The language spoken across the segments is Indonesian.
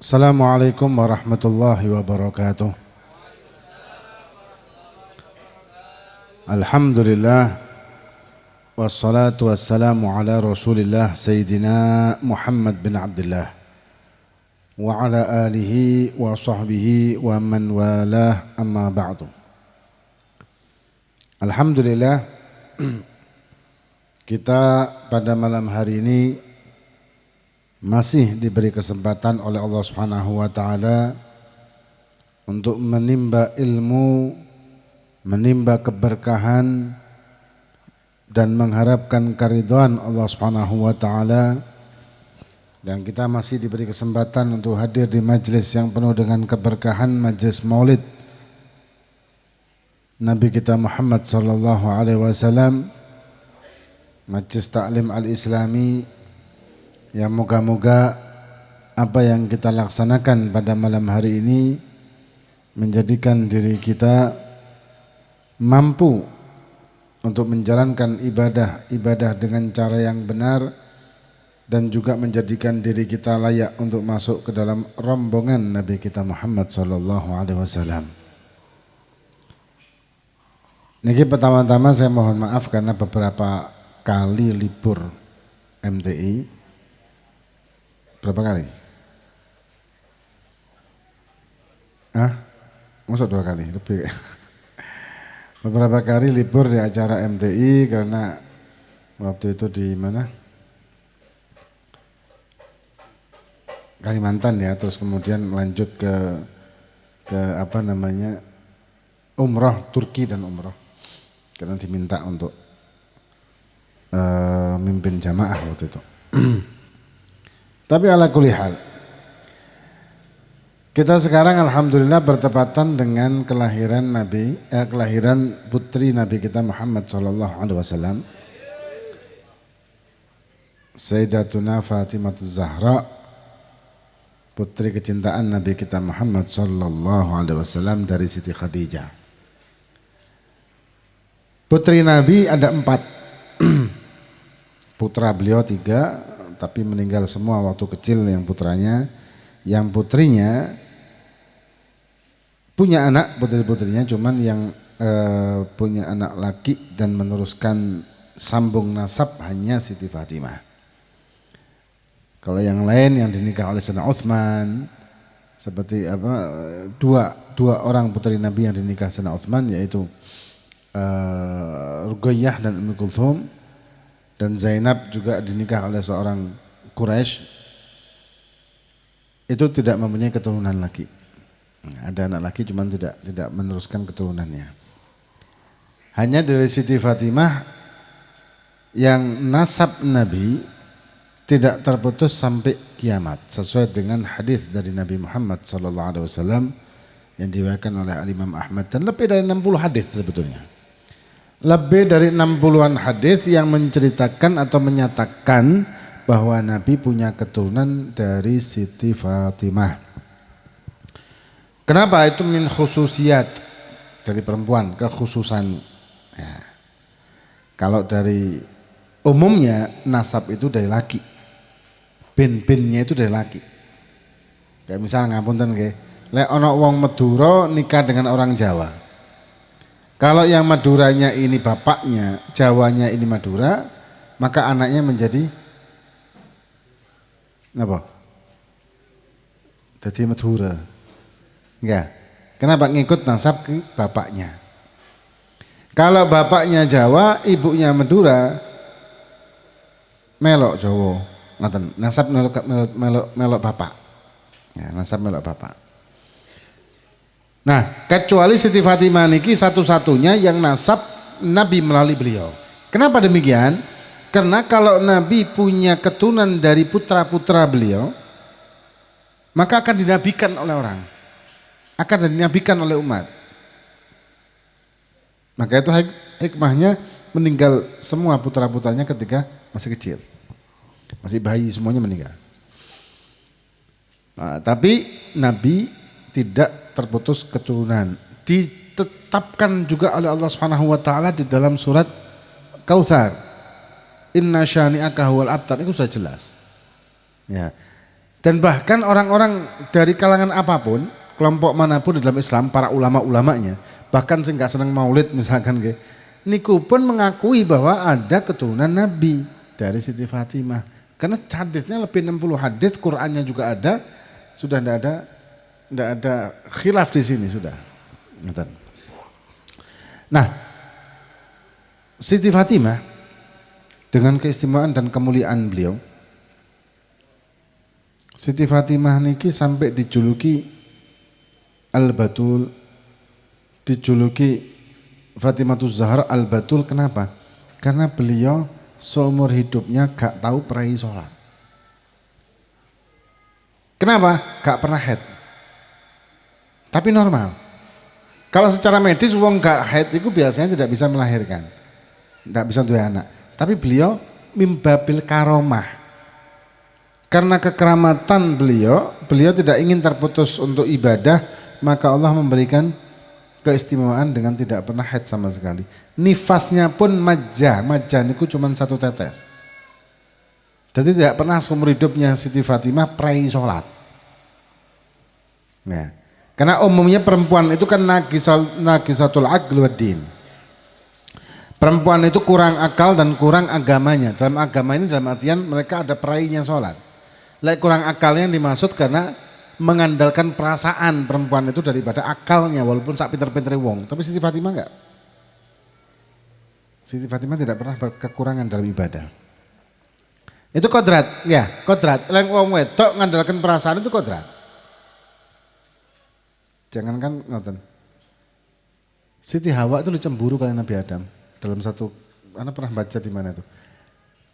Assalamualaikum warahmatullahi wabarakatuh. Alhamdulillah wassalatu wassalamu ala Rasulillah Sayyidina Muhammad bin Abdullah wa ala alihi wa sahbihi wa man walah, amma ba'du. Alhamdulillah, kita pada malam hari ini masih diberi kesempatan oleh Allah Subhanahu wa taala untuk menimba ilmu, menimba keberkahan dan mengharapkan keridhaan Allah Subhanahu wa taala, dan kita masih diberi kesempatan untuk hadir di majelis yang penuh dengan keberkahan, majelis Maulid Nabi kita Muhammad sallallahu alaihi wasallam, majelis taklim al-islami, yang moga-moga apa yang kita laksanakan pada malam hari ini menjadikan diri kita mampu untuk menjalankan ibadah dengan cara yang benar, dan juga menjadikan diri kita layak untuk masuk ke dalam rombongan Nabi kita Muhammad sallallahu alaihi wasallam. Niki pertama-tama saya mohon maaf karena beberapa kali libur MTI. Berapa kali? Masa 2 kali? Lebih. Beberapa kali libur di acara MTI karena waktu itu di mana? Kalimantan ya, terus kemudian lanjut ke apa namanya, umroh Turki dan umroh, karena diminta untuk mimpin jamaah waktu itu. Tapi ala kulli hal, kita sekarang alhamdulillah bertepatan dengan kelahiran putri Nabi kita Muhammad sallallahu alaihi wasallam, Sayyidatuna Fatimah Zahra, putri kecintaan Nabi kita Muhammad sallallahu alaihi wasallam dari Siti Khadijah. Putri Nabi ada 4, putra beliau 3, tapi meninggal semua waktu kecil yang putranya. Yang putrinya punya anak, putri-putrinya, cuman yang punya anak laki dan meneruskan sambung nasab hanya Siti Fatimah. Kalau yang lain yang dinikah oleh Sayyidina Utsman, seperti dua orang putri Nabi yang dinikah Sayyidina Utsman, yaitu Ruqayyah dan Ummu Kulthum, dan Zainab juga dinikah oleh seorang Quraisy, itu tidak mempunyai keturunan laki. Ada anak laki cuman tidak meneruskan keturunannya. Hanya dari Siti Fatimah yang nasab Nabi tidak terputus sampai kiamat, sesuai dengan hadis dari Nabi Muhammad SAW yang diriwayatkan oleh Imam Ahmad, dan lebih dari 60 hadis sebetulnya. Lebih dari 60-an hadis yang menceritakan atau menyatakan bahwa Nabi punya keturunan dari Siti Fatimah. Kenapa? Itu min khususiyat, dari perempuan, kekhususan. Ya. Kalau dari umumnya nasab itu dari laki, bin-binnya itu dari laki. Kayak misalnya ngapunten nggih, lek ana wong Madura nikah dengan orang Jawa. Kalau yang Maduranya ini bapaknya, Jawanya ini Madura, maka anaknya menjadi apa? Jadi Madura. Enggak. Kenapa? Ngikut nasab ke bapaknya. Kalau bapaknya Jawa, ibunya Madura, melok Jawa. Ngoten, nasab melok bapak. Ya, nasab melok bapak. Nah, kecuali Siti Fatimah niki satu-satunya yang nasab Nabi melalui beliau. Kenapa demikian? Karena kalau Nabi punya keturunan dari putra-putra beliau, maka akan dinabikan oleh orang, akan dinabikan oleh umat. Maka itu hikmahnya meninggal semua putra-putranya ketika masih kecil, masih bayi, semuanya meninggal. Nah, tapi Nabi tidak terputus keturunan, ditetapkan juga oleh Allah Subhanahu wa taala di dalam surat Kautsar, inna syani'aka huwal abtar, itu sudah jelas. Ya. Dan bahkan orang-orang dari kalangan apapun, kelompok manapun di dalam Islam, para ulama-ulamanya, bahkan sing gak seneng maulid misalkan kayak, niku pun mengakui bahwa ada keturunan Nabi dari Siti Fatimah. Karena hadisnya lebih 60 hadis, Qur'annya juga ada, sudah tidak ada khilaf di sini sudah. Nah, Siti Fatimah dengan keistimewaan dan kemuliaan beliau, Siti Fatimah niki sampai dijuluki Al-Batul, dijuluki Fatimatuz Zahra Al-Batul. Kenapa? Karena beliau seumur hidupnya gak tahu perai sholat. Kenapa? Gak pernah haid. Tapi normal. Kalau secara medis wong gak haid itu biasanya tidak bisa melahirkan, tidak bisa untuk anak. Tapi beliau mimbabil karomah. Karena kekeramatan beliau tidak ingin terputus untuk ibadah, maka Allah memberikan keistimewaan dengan tidak pernah haid sama sekali. Nifasnya pun majah niku cuma 1 tetes. Jadi tidak pernah seumur hidupnya Siti Fatimah prai sholat. Nah, karena umumnya perempuan itu kan nagisatul aql wad din. Perempuan itu kurang akal dan kurang agamanya. Dalam agama ini dalam artian mereka ada perainya sholat. Kurang akalnya yang dimaksud karena mengandalkan perasaan perempuan itu daripada akalnya, walaupun sak pinter-pinter wong. Tapi Siti Fatimah enggak. Siti Fatimah tidak pernah berkekurangan dalam ibadah. Itu kodrat, ya kodrat. Lek wong wedok ngandalkan perasaan itu kodrat. Jangankan ngoten. Siti Hawa itu cemburu kali Nabi Adam. Dalam satu, Anda pernah baca di mana itu?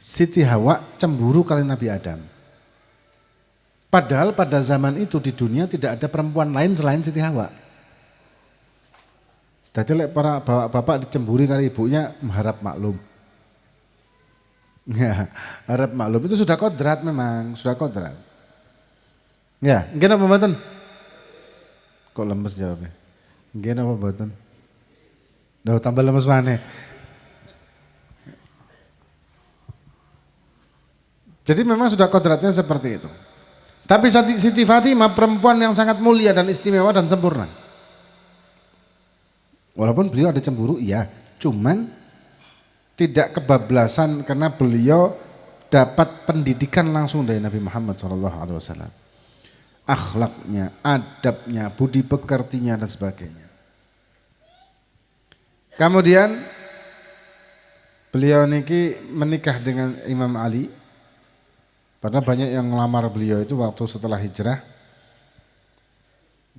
Siti Hawa cemburu kali Nabi Adam. Padahal pada zaman itu di dunia tidak ada perempuan lain selain Siti Hawa. Jadi para bapak dicemburi kali ibunya harap maklum. Ya, harap maklum itu sudah kodrat memang, sudah kodrat. Ya, nggih apa mboten? Kok lemes jawabnya? Nggih apa mboten? Dah tambah lemes maneh. Jadi memang sudah kodratnya seperti itu. Tapi Siti Fatimah perempuan yang sangat mulia dan istimewa dan sempurna. Walaupun beliau ada cemburu, iya, cuman tidak kebablasan karena beliau dapat pendidikan langsung dari Nabi Muhammad SAW. Akhlaknya, adabnya, budi pekertinya dan sebagainya. Kemudian beliau niki menikah dengan Imam Ali. Padahal banyak yang melamar beliau itu waktu setelah hijrah.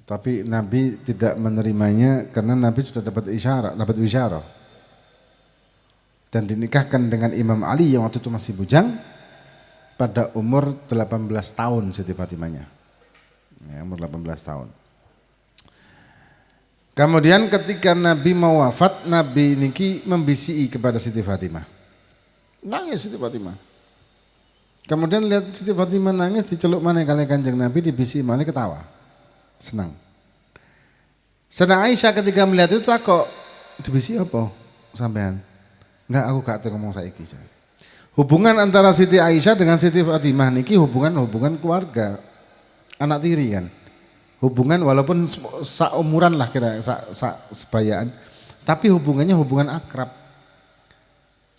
Tapi Nabi tidak menerimanya karena Nabi sudah dapat isyarah. Dan dinikahkan dengan Imam Ali yang waktu itu masih bujang pada umur 18 tahun Siti Fatimahnya. Ya, umur 18 tahun. Kemudian ketika Nabi mau wafat, Nabi niki membisiki kepada Siti Fatimah. Nangis Siti Fatimah. Kemudian lihat Siti Fatimah nangis, diceluk mana kali Kanjeng Nabi, dibisi mana ketawa. Senang. Sedang Aisyah ketika melihat itu takut, dibisi apa sampean? Enggak, aku gak ngomong saiki. Hubungan antara Siti Aisyah dengan Siti Fatimah niki hubungan keluarga. Anak tiri kan. Hubungan walaupun seumuran lah kira sebayaan, tapi hubungannya hubungan akrab.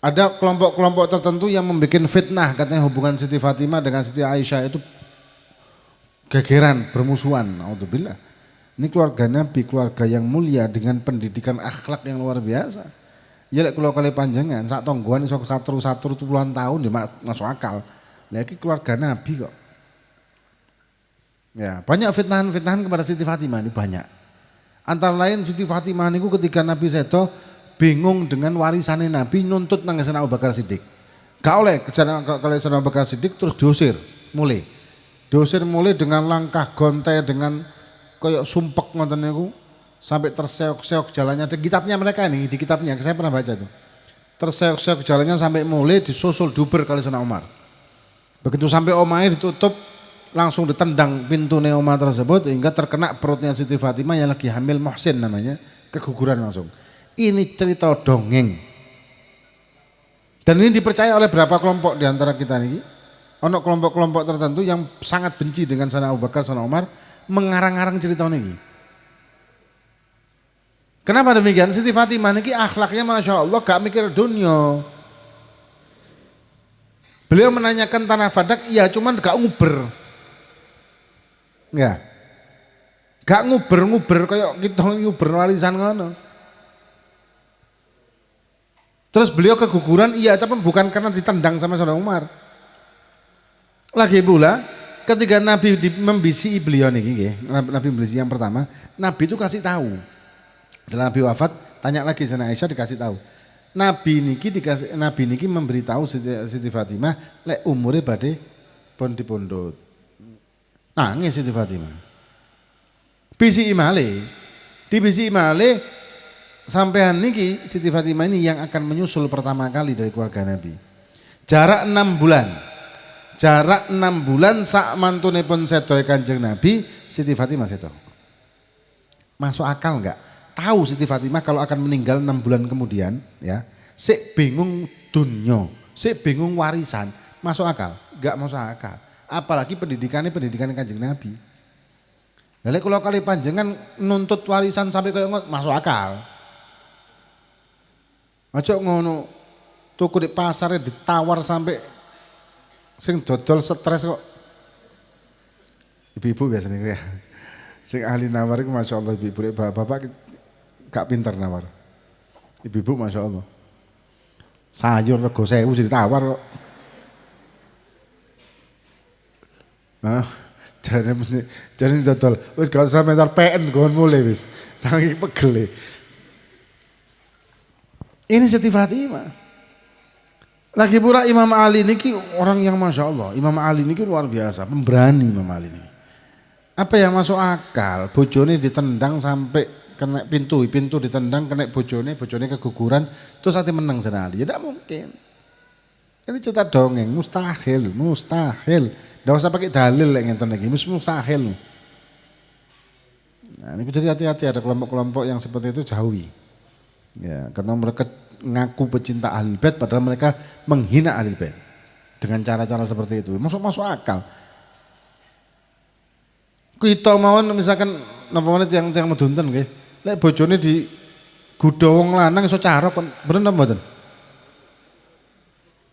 Ada kelompok-kelompok tertentu yang membuat fitnah katanya hubungan Siti Fatimah dengan Siti Aisyah itu gegeran, bermusuhan. Alhamdulillah. Ini keluarga Nabi, keluarga yang mulia dengan pendidikan akhlak yang luar biasa. Ya kalau kali panjangan, sak tonggoan iso satu puluhan tahun ya masuk akal. Lagi keluarga Nabi kok. Ya, banyak fitnahan kepada Siti Fatimah ini banyak. Antara lain Siti Fatimah niku ketika Nabi sedo bingung dengan warisannya Nabi, nuntut nang Abu Bakar Siddiq. Gak oleh kalau Abu Bakar Siddiq terus diusir mulai dengan langkah gontai, dengan koyok sumpek ngoten niku sampai terseok-seok jalannya. Di kitabnya mereka ini, di kitabnya saya pernah baca tuh. Terseok-seok jalannya sampai mulai disusul duber kali Sayyidina Umar. Begitu sampai omahnya ditutup, langsung ditendang pintu omah tersebut hingga terkena perutnya Siti Fatimah yang lagi hamil Muhsin namanya, keguguran langsung. Ini cerita dongeng. Dan ini dipercaya oleh berapa kelompok di antara kita ini? Ono kelompok-kelompok tertentu yang sangat benci dengan Sayyidina Abu Bakar, Sayyidina Umar, mengarang-arang cerita ini. Kenapa demikian? Siti Fatimah niki akhlaknya Masya Allah gak mikir dunia. Beliau menanyakan tanah Fadak, iya cuman gak nguber. Enggak. Gak nguber-nguber kayak kita nguber warisan ngono. Terus beliau keguguran, iya tapi bukan karena ditendang sama Saudara Umar. Lagi pula ketika Nabi membisi beliau nih, Nabi membisi yang pertama, Nabi itu kasih tahu. Setelah Nabi wafat, tanya lagi sama Aisyah dikasih tahu. Nabi niki memberitahu Siti Fatimah lek umure badhe pon dipundhut. Nangis Siti Fatimah. Bisi imale. Di bisi imale sampean niki Siti Fatimah ini yang akan menyusul pertama kali dari keluarga Nabi. Jarak 6 bulan. Jarak 6 bulan sak mantune pun sedo Kanjeng Nabi, Siti Fatimah sedo. Masuk akal enggak? Tahu Siti Fatimah kalau akan meninggal 6 bulan kemudian, ya, sik bingung dunya, sik bingung warisan, masuk akal? Enggak masuk akal. Apalagi pendidikan Kanjeng Nabi. Lalu kalau kali panjenengan nuntut warisan sampai kayak masuk akal. Aja ngono tuku di pasarnya ditawar sampai sing dodol stres kok. Ibu-ibu biasanya ya. Sing ahli nawar itu Masya Allah, ibu-ibu, bapak gak pinter nawar. Ibu-ibu Masya Allah. Sayur rego 1000 ditawar kok. Nah, jadi dodol. Wis gak usah mentar PN gon mulai wis. Saking pegel. Ini Siti Fatimah. Lagi pula Imam Ali niki orang yang Masya Allah. Imam Ali niki luar biasa, pemberani Imam Ali niki. Apa yang masuk akal? Bojone ditendang sampai kena pintu ditendang kena bojone keguguran terus hati menang Sayyidina Ali. Ya tidak mungkin. Ini cerita dongeng, mustahil. Tidak usah pakai dalil yang ngenten lagi, mustahil. Nah, ini jadi hati-hati ada kelompok-kelompok yang seperti itu jauhi. Ya, karena mereka ngaku pecinta Ahlul Bait padahal mereka menghina Ahlul Bait dengan cara-cara seperti itu. Masuk akal. Kita mawon misalkan napa menit yang medunten nggih. Lek bojone di gudha wong lanang iso carok kon bener napa mboten?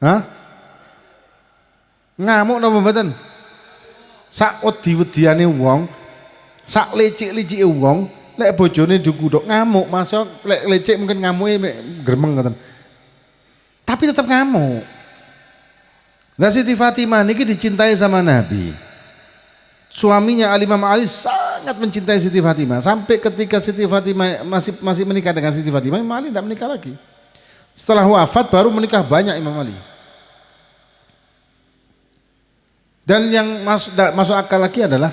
Hah? Ngamuk napa mboten? Sak wedi-wediane wong, sak licik-licike wong, lek bojone digudhok ngamuk, masuk lek licik mungkin ngamuke gremeng ngoten. Tapi tetap ngamuk. Lah Siti Fatimah niki dicintai sama Nabi. Suaminya Imam Ali sangat mencintai Siti Fatimah sampai ketika Siti Fatimah masih menikah dengan Siti Fatimah, Imam Ali tidak menikah lagi. Setelah wafat baru menikah banyak Imam Ali. Dan yang masuk akal lagi adalah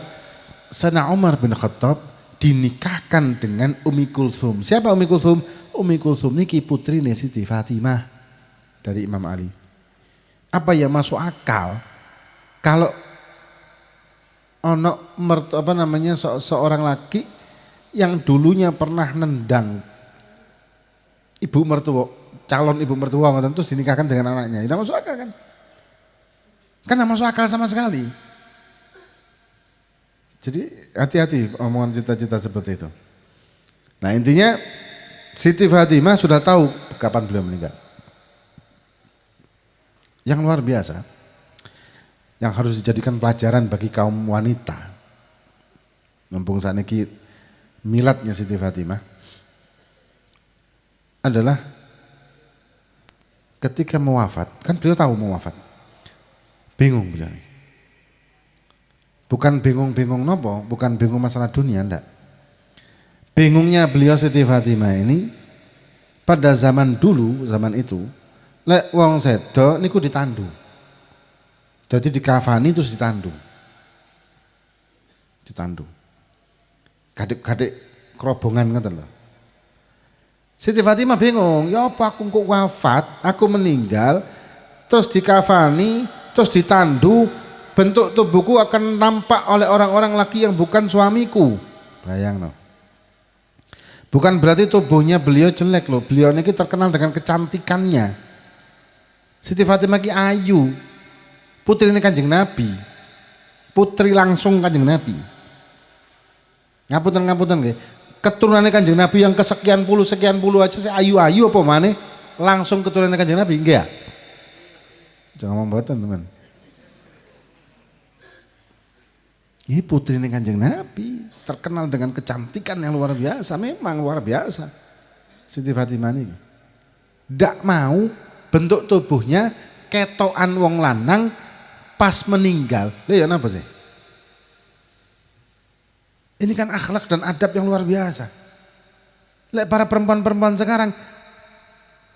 Sayyidina Umar bin Khattab dinikahkan dengan Ummi Kulthum. Siapa Ummi Kulthum? Ummi Kulthum niki putrine Siti Fatimah dari Imam Ali. Apa yang masuk akal kalau ono seorang laki yang dulunya pernah nendang ibu mertua, calon ibu mertua tentu dinikahkan dengan anaknya. Tidak masuk akal kan? Kan tidak masuk akal sama sekali. Jadi hati-hati omongan cita-cita seperti itu. Nah intinya Siti Fatimah sudah tahu kapan beliau meninggal. Yang luar biasa, yang harus dijadikan pelajaran bagi kaum wanita. Mumpung saat ini miladnya Siti Fatimah adalah ketika mau wafat, kan beliau tahu mau wafat. Bingung beliau nih. Bukan bingung nopo, bukan bingung masalah dunia, enggak. Bingungnya beliau Siti Fatimah ini pada zaman dulu, zaman itu, lek wong sedo niku ditandu. Jadi dikafani terus ditandu. Gadik-gadik kerobongan ngoten lho. Siti Fatimah bingung, ya apa aku kok wafat, aku meninggal, terus dikafani, terus ditandu, bentuk tubuhku akan nampak oleh orang-orang laki yang bukan suamiku. Bayang no. Bukan berarti tubuhnya beliau jelek loh, beliau ini terkenal dengan kecantikannya. Siti Fatimah ki ayu. Putri ini Kanjeng Nabi. Putri langsung Kanjeng Nabi. Ngapunten nggih. Keturunannya Kanjeng Nabi yang kesekian puluh aja saya ayu-ayu apa maneh langsung keturunan Kanjeng Nabi enggak? Jangan ngomong mboten, teman. Ini putri ini Kanjeng Nabi, terkenal dengan kecantikan yang luar biasa, memang luar biasa. Siti Fatimah ini. Ndak mau bentuk tubuhnya ketokan wong lanang pas meninggal. Lha ya napa sih? Ini kan akhlak dan adab yang luar biasa. Lek para perempuan-perempuan sekarang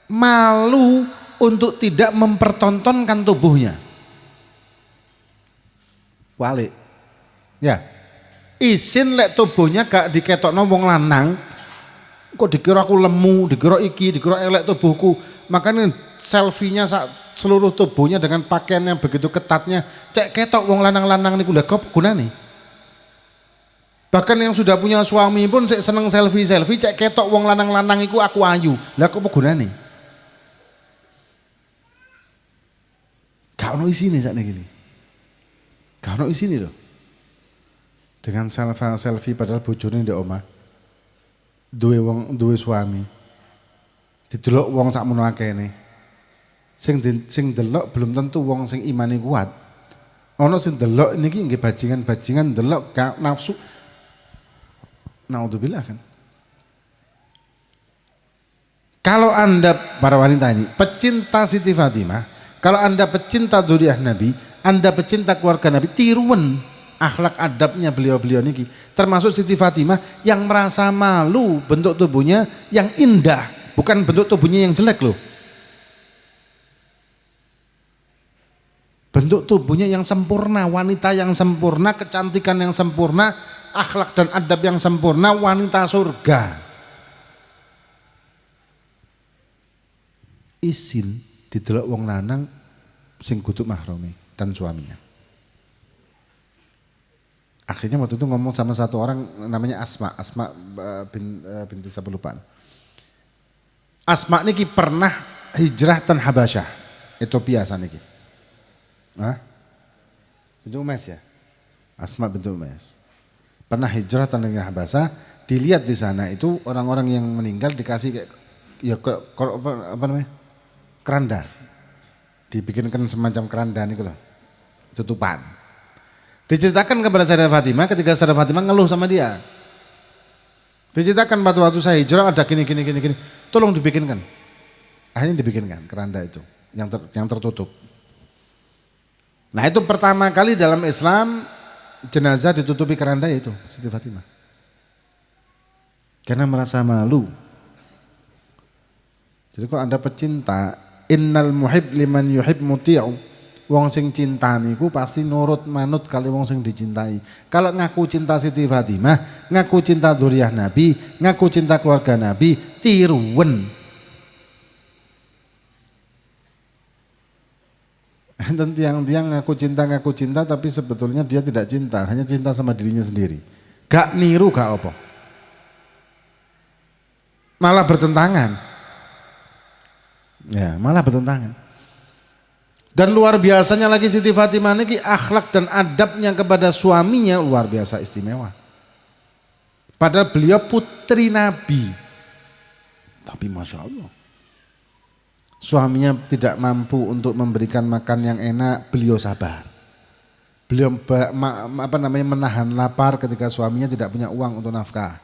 malu untuk tidak mempertontonkan tubuhnya. Walik. Ya, isin lek tubuhnya gak diketokno wong lanang, kok dikira aku lemu, dikira iki, dikira elek tubuhku. Makanya selfie-nya seluruh tubuhnya dengan pakaian yang begitu ketatnya, cek ketok wong lanang-lanang niku lha kok gunane? Bahkan yang sudah punya suami pun seneng selfie, cek ketok wong lanang-lanang iku aku ayu. Lah kok gunane? Gak ono isine sakniki iki. Gak ono isine lho. Dengan selfie padahal bojone ndek omah. Duwe suami. Didelok wong sakmono akehne. Sing delok belum tentu wong sing imane kuat. Ana sing delok niki nggih bajingan-bajingan delok gak nafsu. Naudzubillah kan. Kalau Anda para wanita ini pecinta Siti Fatimah, kalau Anda pecinta dzurriyyah Nabi, Anda pecinta keluarga Nabi, tiruan akhlak adabnya beliau-beliau niki, termasuk Siti Fatimah yang merasa malu bentuk tubuhnya yang indah, bukan bentuk tubuhnya yang jelek loh. Bentuk tubuhnya yang sempurna, wanita yang sempurna, kecantikan yang sempurna, akhlak dan adab yang sempurna, wanita surga. Isin didelok wong lanang sing kudu mahrome dan suaminya. Akhirnya waktu itu ngomong sama satu orang namanya Asma binti Sabelupaan. Asma niki pernah hijrah tan Habasyah, Ethiopia saniki. Hah? Binti Umais ya? Asma binti Umais. Pernah hijrah tan Habasyah, dilihat di sana itu orang-orang yang meninggal dikasih kayak ya apa namanya? Keranda. Dibikinkan semacam keranda niku loh. Tutupan. Diceritakan kepada Sayyidah Fatimah ketika Sayyidah Fatimah ngeluh sama dia. Diceritakan waktu saya hijrah ada gini, tolong dibikinkan. Akhirnya dibikinkan keranda itu yang tertutup. Nah itu pertama kali dalam Islam jenazah ditutupi keranda itu Siti Fatimah. Karena merasa malu. Jadi kalau Anda pecinta, innal muhib liman yuhib muti'u. Wong sing cinta niku pasti nurut manut kali wong sing dicintai. Kalau ngaku cinta Siti Fatimah, ngaku cinta dzurriyyah Nabi, ngaku cinta keluarga Nabi, tiruwen. Dan tiang-tiang ngaku cinta tapi sebetulnya dia tidak cinta, hanya cinta sama dirinya sendiri. Gak niru gak apa. Malah bertentangan. Ya, malah bertentangan. Dan luar biasanya lagi Siti Fatimah ini akhlak dan adabnya kepada suaminya luar biasa istimewa. Padahal beliau putri Nabi. Tapi Masya Allah. Suaminya tidak mampu untuk memberikan makan yang enak, beliau sabar. Beliau menahan lapar ketika suaminya tidak punya uang untuk nafkah.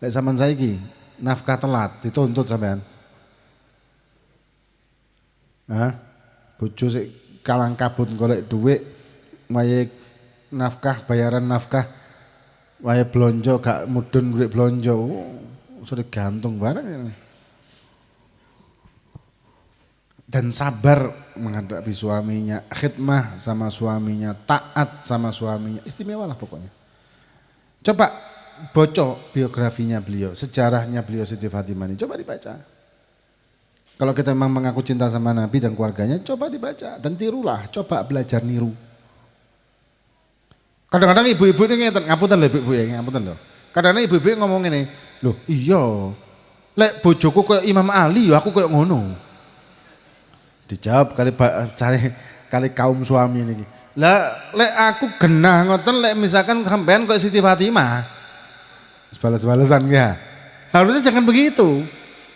Lek zaman saiki nafkah telat dituntut sampean. Hah? Bojo sik kalang kabut golek duit, wayahe nafkah, bayaran nafkah, wayahe blonjo gak mudun duit blonjo, sudah gantung barang. Dan sabar menghadapi suaminya, khidmah sama suaminya, taat sama suaminya, istimewa lah pokoknya. Coba bocok biografinya beliau, sejarahnya beliau Siti Fatimah ini, coba dibaca. Kalau kita memang mengaku cinta sama Nabi dan keluarganya, coba dibaca dan tirulah, coba belajar niru. Kadang-kadang ibu-ibu ini ngapunten lho ibu-ibu ya, ngapunten lho. Kadang-kadang ibu-ibu ngomong ini, loh iya, lek bojoku kayak Imam Ali, ya aku kayak ngono. Dijawab kali cari kali kaum suami ini. Lah lek aku genah ngoten lek misalkan sampean kok Siti Fatimah. Balas-balasan ya. Harusnya jangan begitu.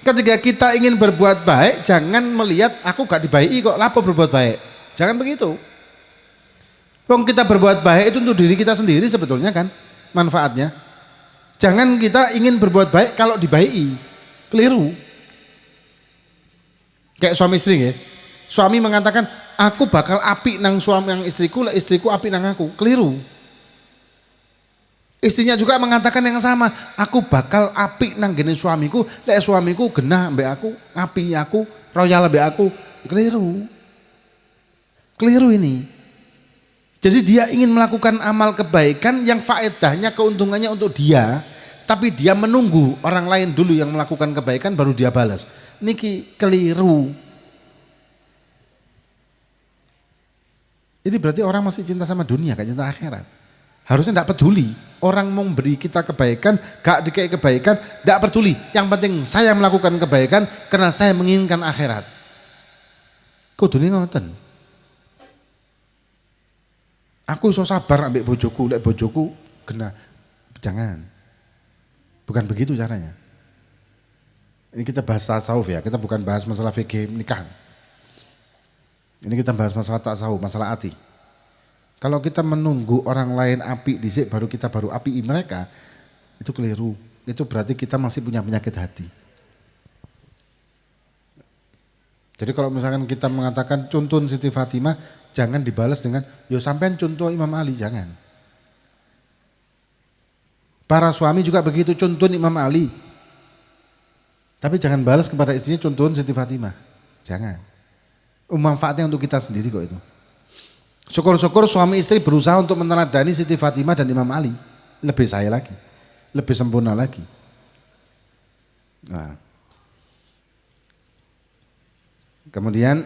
Ketika kita ingin berbuat baik, jangan melihat aku gak dibaiki kok, lapo berbuat baik. Jangan begitu. Wong kita berbuat baik itu untuk diri kita sendiri sebetulnya kan manfaatnya. Jangan kita ingin berbuat baik kalau dibaiki. Keliru. Kayak suami istri ya. Suami mengatakan, aku bakal apik nang suami yang istriku, lah istriku apik nang aku. Keliru. Istrinya juga mengatakan yang sama, aku bakal apik nang gene suamiku, lek suamiku genah mbek aku, ngapi aku, royal mbek aku. Keliru. Keliru ini. Jadi dia ingin melakukan amal kebaikan yang faedahnya, keuntungannya untuk dia, tapi dia menunggu orang lain dulu yang melakukan kebaikan baru dia balas. Niki keliru. Jadi berarti orang masih cinta sama dunia, gak cinta akhirat. Harusnya tidak peduli. Orang mau beri kita kebaikan, gak dikei kebaikan, tidak peduli. Yang penting saya melakukan kebaikan karena saya menginginkan akhirat. Kudune ngoten. Aku iso sabar ambek bojoku, lek bojoku kena. Jangan. Bukan begitu caranya. Ini kita bahas tasawuf ya, kita bukan bahas masalah fikih nikahan. Ini kita bahas masalah tasawuf, masalah hati. Kalau kita menunggu orang lain api dhisik baru kita baru api mereka, itu keliru. Itu berarti kita masih punya penyakit hati. Jadi kalau misalkan kita mengatakan contoh Siti Fatimah, jangan dibalas dengan yo sampean contoh Imam Ali, jangan. Para suami juga begitu, contoh Imam Ali. Tapi jangan balas kepada istrinya contohin Siti Fatimah. Jangan. Manfaatnya untuk kita sendiri kok itu. Syukur-syukur suami istri berusaha untuk meneladani Siti Fatimah dan Imam Ali. Lebih saya lagi. Lebih sempurna lagi. Nah. Kemudian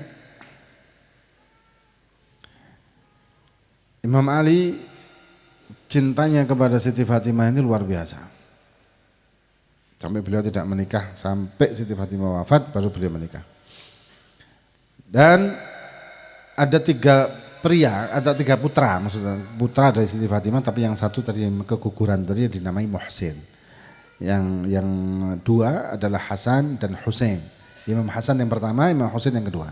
Imam Ali cintanya kepada Siti Fatimah ini luar biasa. Sampai beliau tidak menikah, sampai Siti Fatimah wafat baru beliau menikah. Dan ada 3 pria, ada 3 putra, maksudnya putra dari Siti Fatimah, tapi yang satu tadi yang keguguran tadi dinamai Muhsin. Yang 2 adalah Hasan dan Husain. Imam Hasan yang pertama, Imam Husain yang kedua.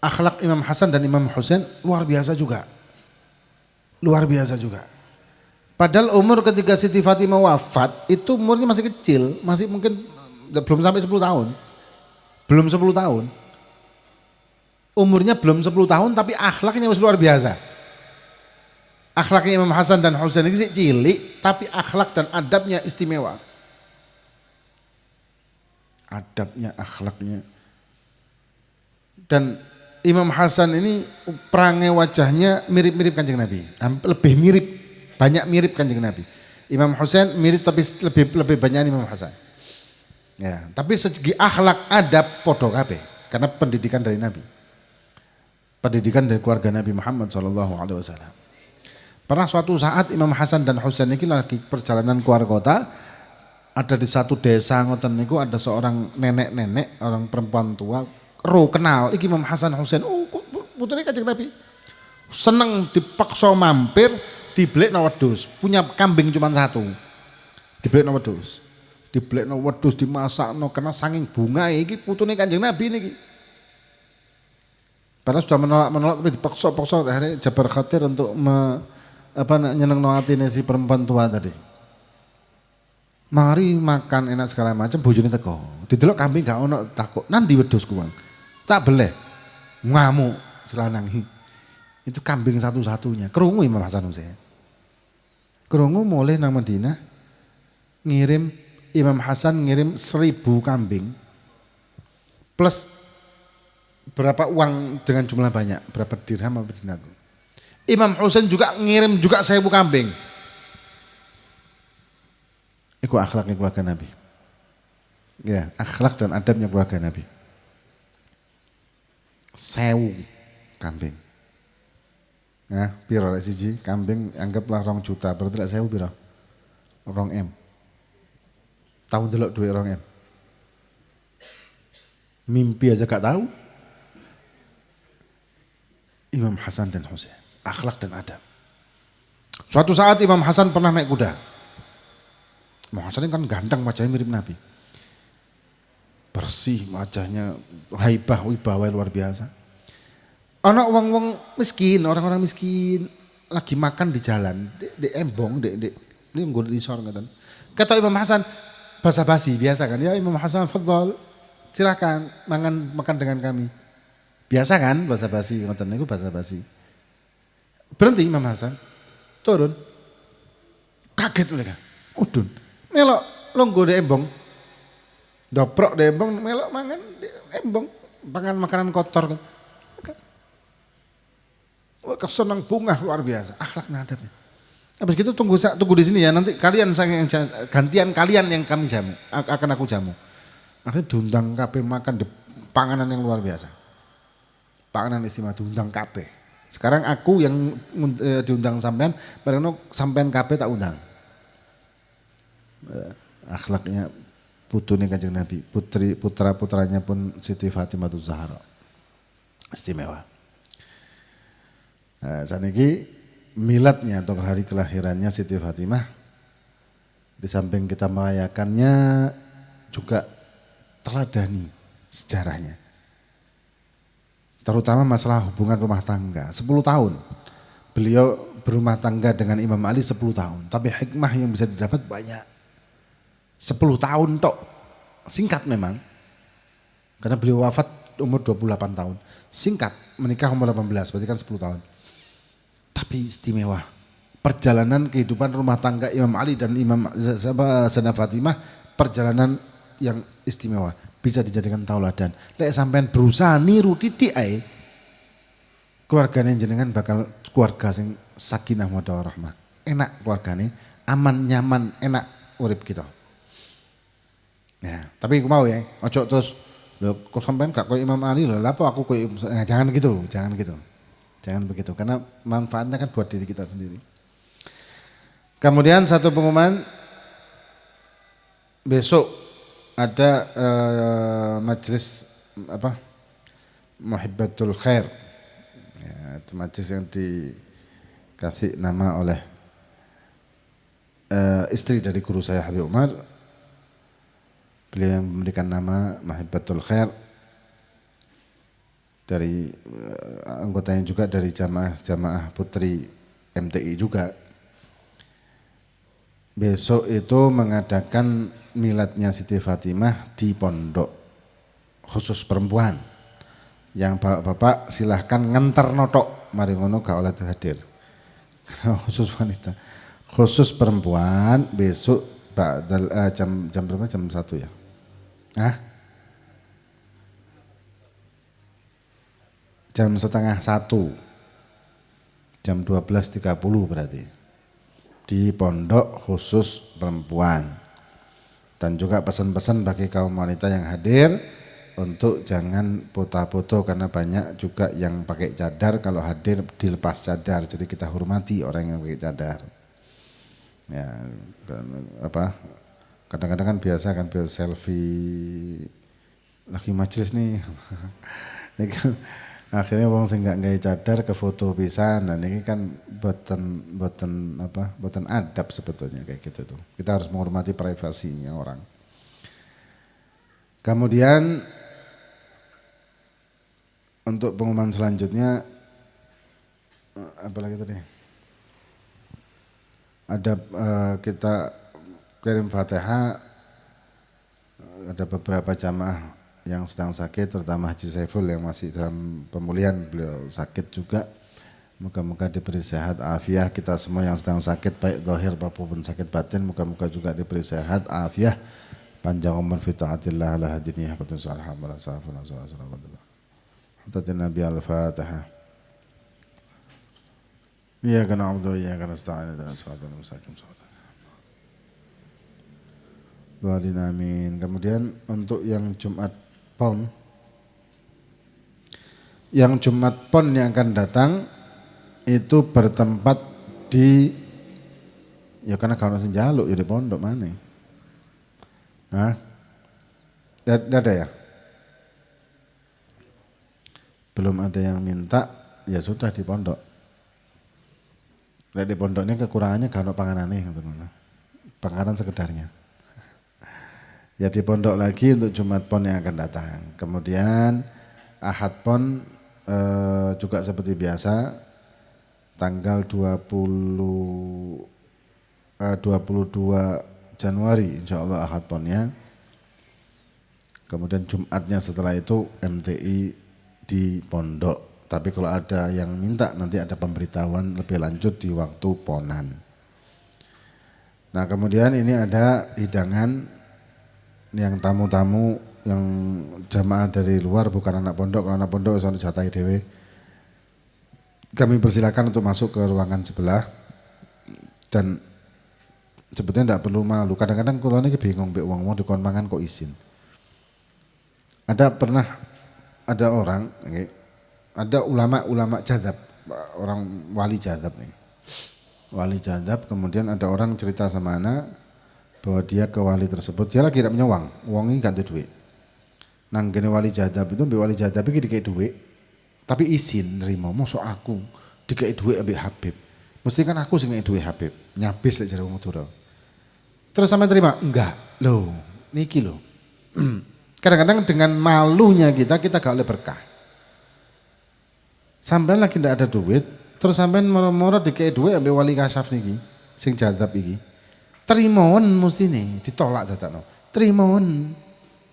Akhlak Imam Hasan dan Imam Husain luar biasa juga. Luar biasa juga. Padahal umur ketika Siti Fatimah wafat itu umurnya masih kecil, masih mungkin belum sampai 10 tahun. Belum 10 tahun. Umurnya belum 10 tahun tapi akhlaknya masih luar biasa. Akhlaknya Imam Hasan dan Husain ini cilik tapi akhlak dan adabnya istimewa. Adabnya, akhlaknya. Dan Imam Hasan ini perangai wajahnya mirip-mirip Kanjeng Nabi, lebih mirip. Banyak mirip Kanjeng Nabi. Imam Husain mirip tapi lebih banyak Imam Hasan. Ya, tapi segi akhlak adab podo kabeh karena pendidikan dari Nabi. Pendidikan dari keluarga Nabi Muhammad SAW. Pernah suatu saat Imam Hasan dan Husain ini lagi perjalanan keluar kota, ada di satu desa ngoten niku ada seorang nenek-nenek, orang perempuan tua, kenal iki Imam Hasan Husain. Oh, putrane Kanjeng Nabi. Seneng dipaksa mampir dibelekno wedhus, punya kambing cuma 1. Dibelekno wedhus. Dibelekno wedhus dimasakno karena saking bunga iki putune Kanjeng Nabi niki. Padahal sudah menolak tapi dipaksa-paksa akhirnya Jabar Khatir untuk nyenengno atine si perempuan tua tadi. Mari makan enak segala macam bojone teko. Didelok kambing gak ono takut. Nandi wedhusku, Bang. Tak beleh. Ngamuk selanang. Itu kambing satu-satunya. Krungu Imam Hasan Husain. Krungu mulai nang Madinah ngirim Imam Hasan ngirim 1000 kambing plus berapa uang dengan jumlah banyak, berapa dirham atau dinar. Imam Husain juga ngirim juga 1000 kambing. Itu akhlaknya keluarga Nabi. Ya, akhlak dan adabnya keluarga Nabi. 1000 kambing. Nah, piro lek siji kambing anggaplah 2 juta, berarti lek 1000 piro? 2 M. Tahu delok duit 2 M. Mimpi aja gak tahu. Hasan dan Husain, akhlak dan adab. Suatu saat Imam Hasan pernah naik kuda. Imam Hasan ini kan ganteng, wajahnya mirip Nabi. Bersih wajahnya, haibah, wibawa luar biasa. Ana wong-wong miskin, orang-orang miskin lagi makan di jalan, di embong, di nggon isor ngoten. Kata Imam Hasan, basa-basi biasa kan, ya Imam Hasan fadhal, silakan makan dengan kami. Biasa kan basa-basi ngoten niku basa-basi. Berhenti Imam Hasan, turun. Kaget mereka. Udun. Melok longgo di embong. Doprok di embong, melok mangan di embong, pangan makanan kotor kan. Kesenang bunga luar biasa, akhlak adabnya. Habis gitu tunggu di sini ya, nanti kalian gantian kalian yang kami jamu, akan aku jamu. Akhirnya diundang kabeh makan di panganan yang luar biasa. Panganan istimewa diundang kabeh. Sekarang aku yang diundang sampean, bareng sampean kabeh tak undang. Akhlaknya putune Kanjeng Nabi, putra-putranya pun Siti Fatimah Zahra. Istimewa. Nah, saat ini miladnya atau hari kelahirannya Siti Fatimah, di samping kita merayakannya juga teladani sejarahnya. Terutama masalah hubungan rumah tangga. 10 tahun beliau berumah tangga dengan Imam Ali 10 tahun. Tapi hikmah yang bisa didapat banyak. 10 tahun tok. Singkat memang. Karena beliau wafat umur 28 tahun. Singkat, menikah umur 18, berarti kan 10 tahun. Tapi istimewa. Perjalanan kehidupan rumah tangga Imam Ali dan Imam Sayyidah Fatimah, perjalanan yang istimewa. Bisa dijadikan tauladan. Lek sampean berusaha niru titik ae, keluargane jenengan bakal keluarga sing sakinah mawaddah warahmah. Enak keluargane, aman nyaman, enak urip kita. Ya, tapi aku mau ya, ojo terus lho kok sampean gak koyo Imam Ali lho, apa aku koyo jangan gitu, jangan gitu. Jangan begitu karena manfaatnya kan buat diri kita sendiri. Kemudian satu pengumuman, besok ada majelis Muhibbatul Khair, ya, itu majelis yang dikasih nama oleh istri dari guru saya Habib Umar. Beliau yang memberikan nama Muhibbatul Khair, dari anggotanya juga dari jamaah putri MTI juga. Besok itu mengadakan miladnya Siti Fatimah di pondok khusus perempuan. Yang bapak-bapak silahkan nganter notok, mari ngono gak oleh hadir. Karena khusus wanita, khusus perempuan besok jam berapa? Jam 1 ya? Jam setengah 1, jam 12.30 berarti. Di pondok khusus perempuan. Dan juga pesan-pesan bagi kaum wanita yang hadir untuk jangan foto-foto karena banyak juga yang pakai cadar, kalau hadir dilepas cadar, jadi kita hormati orang yang pakai cadar. Ya, kadang-kadang kan biasa selfie lagi majelis nih. Akhirnya wong sing gak nggawe cadar ke foto pisan. Nah ini kan boten adab sebetulnya kayak gitu tuh. Kita harus menghormati privasinya orang. Kemudian untuk pengumuman selanjutnya apa lagi tadi? Ada kita kirim Fatihah, ada beberapa jamaah yang sedang sakit, terutama Haji Saiful yang masih dalam pemulihan, beliau sakit juga. Moga-moga diberi sehat afiah. Kita semua yang sedang sakit baik zahir maupun sakit batin, moga-moga juga diberi sehat afiah, panjang umur fi taatillah ala hadiniyah wa sallallahu alaihi wasallam. Hatta Nabi al-Fatihah. Iyyaka na'budu wa iyyaka nasta'in ihdinas siratal mustaqim. Amin. Kemudian untuk yang Jumat Pon, yang akan datang itu bertempat di, ya karena kalau sing njaluk ya di pondok mana? Ada ya? Belum ada yang minta, ya sudah di pondok. Di pondoknya kekurangannya gak ono panganane ngoten. Panganan sekedarnya. Ya di pondok lagi untuk Jumat Pon yang akan datang. Kemudian Ahad Pon juga seperti biasa tanggal 22 Januari insya Allah Ahad Ponnya. Kemudian Jumatnya setelah itu MTI di pondok. Tapi kalau ada yang minta nanti ada pemberitahuan lebih lanjut di waktu Ponan. Nah kemudian ini ada hidangan yang tamu-tamu yang jamaah dari luar bukan anak pondok. Kalau anak pondok soal jatahi dewe. Kami persilakan untuk masuk ke ruangan sebelah dan sebetulnya tidak perlu malu. Kadang-kadang kalau ini bingung mbek wong-wong dikon mangan kok izin. Ada orang, ada ulama jadab, orang wali jadab nih. Wali jadab, kemudian ada orang cerita sama anak bahwa dia ke wali tersebut, dia lagi tidak punya uang, uangnya gak ada duit. Nang gini wali jadab itu, wali jadab ini dikasih duit, tapi izin nerima, masuk aku dikasih duit ambil Habib. Mesti kan aku sih ngasih duit Habib, nyabis lek jare wong Madura. Terus sampai terima? Enggak, loh, niki loh. Kadang-kadang dengan malunya kita gak oleh berkah. Sampai lagi tidak ada duit, terus sampai moro-moro dikasih duit ambil wali kasaf niki, sing jadab iki. Terimoan mesti nih, ditolak dadakno. Terimoan.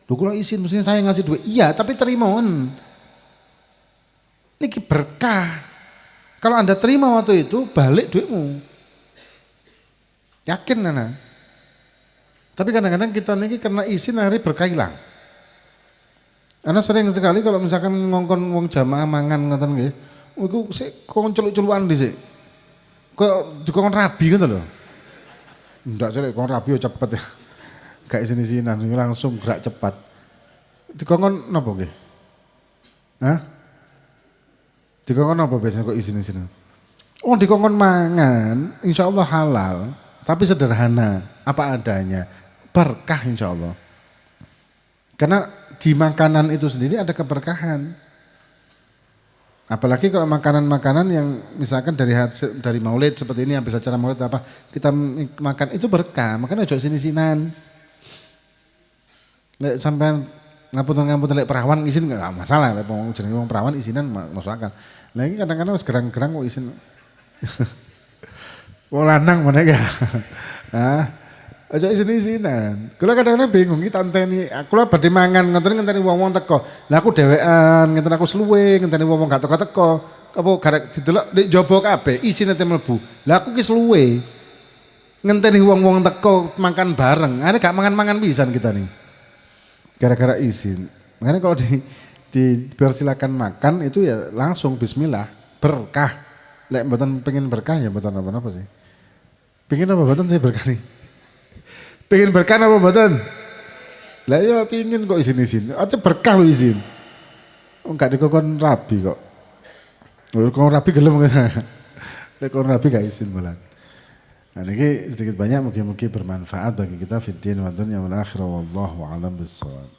Lho kula izin mestinya saya ngasih duit. Iya, tapi terimoan. Niki berkah. Kalau Anda terima waktu itu, balik duitmu. Yakin Nana? Tapi kadang-kadang kita niki karena izin hari berkah hilang. Ana sering sekali kalau misalkan ngongkon wong jamaah mangan ngoten nggih. Iku sik kon celuk-celukan dhisik. Kok dikon rabi ngoten lho. Ndak sih kon rabi yo cepet ya. Gak isin-isinan langsung gerak cepat. Dikongkon napa nggih? Hah? Dikongkon napa biasanya kok isin-isinan? Oh dikongkon mangan, insya Allah halal, tapi sederhana, apa adanya, berkah insya Allah. Karena di makanan itu sendiri ada keberkahan. Apalagi kalau makanan-makanan yang misalkan dari maulid seperti ini, habis acara maulid apa, kita makan itu berkah, makanya ojo sini-sinan. Lek sampean ngapunten lek perawan izin enggak masalah, lek jenenge wong perawan isinan masuk akal. Lah iki kadang-kadang wis gerang-gerang kok izin. Wong lanang mana ya? Nah, aja izin-izinan. Kula kadang-kadang bingung iki tanteni, kula badhe mangan ngenteni wong-wong teko. Lah aku dhewean, ngenten aku sluwe, ngenteni wong-wong gak teko-teko. Apa garek didelok nek jaba kabeh isin ate mlebu. Lah aku ki sluwe. Ngenteni wong-wong teko makan bareng. Are gak mangan-mangan pisan kita nih. Gara-gara izin. Makanya kalau dipersilakan makan itu ya langsung bismillah, berkah. Lek mboten pengen berkah ya mboten apa-apa sih. Pengen apa mboten saya berkah nih. Pengen berkah apa mboten? Lah ya pengin kok izin-izin. Aja berkah lo izin. Enggak dikokon rabi kok. Kok rabi gelem kan. Lek kon rabi gak izin malah. Nah ini sedikit banyak mungkin bermanfaat bagi kita fiddin wa dunya wal akhirah wallahu a'lam bissawab.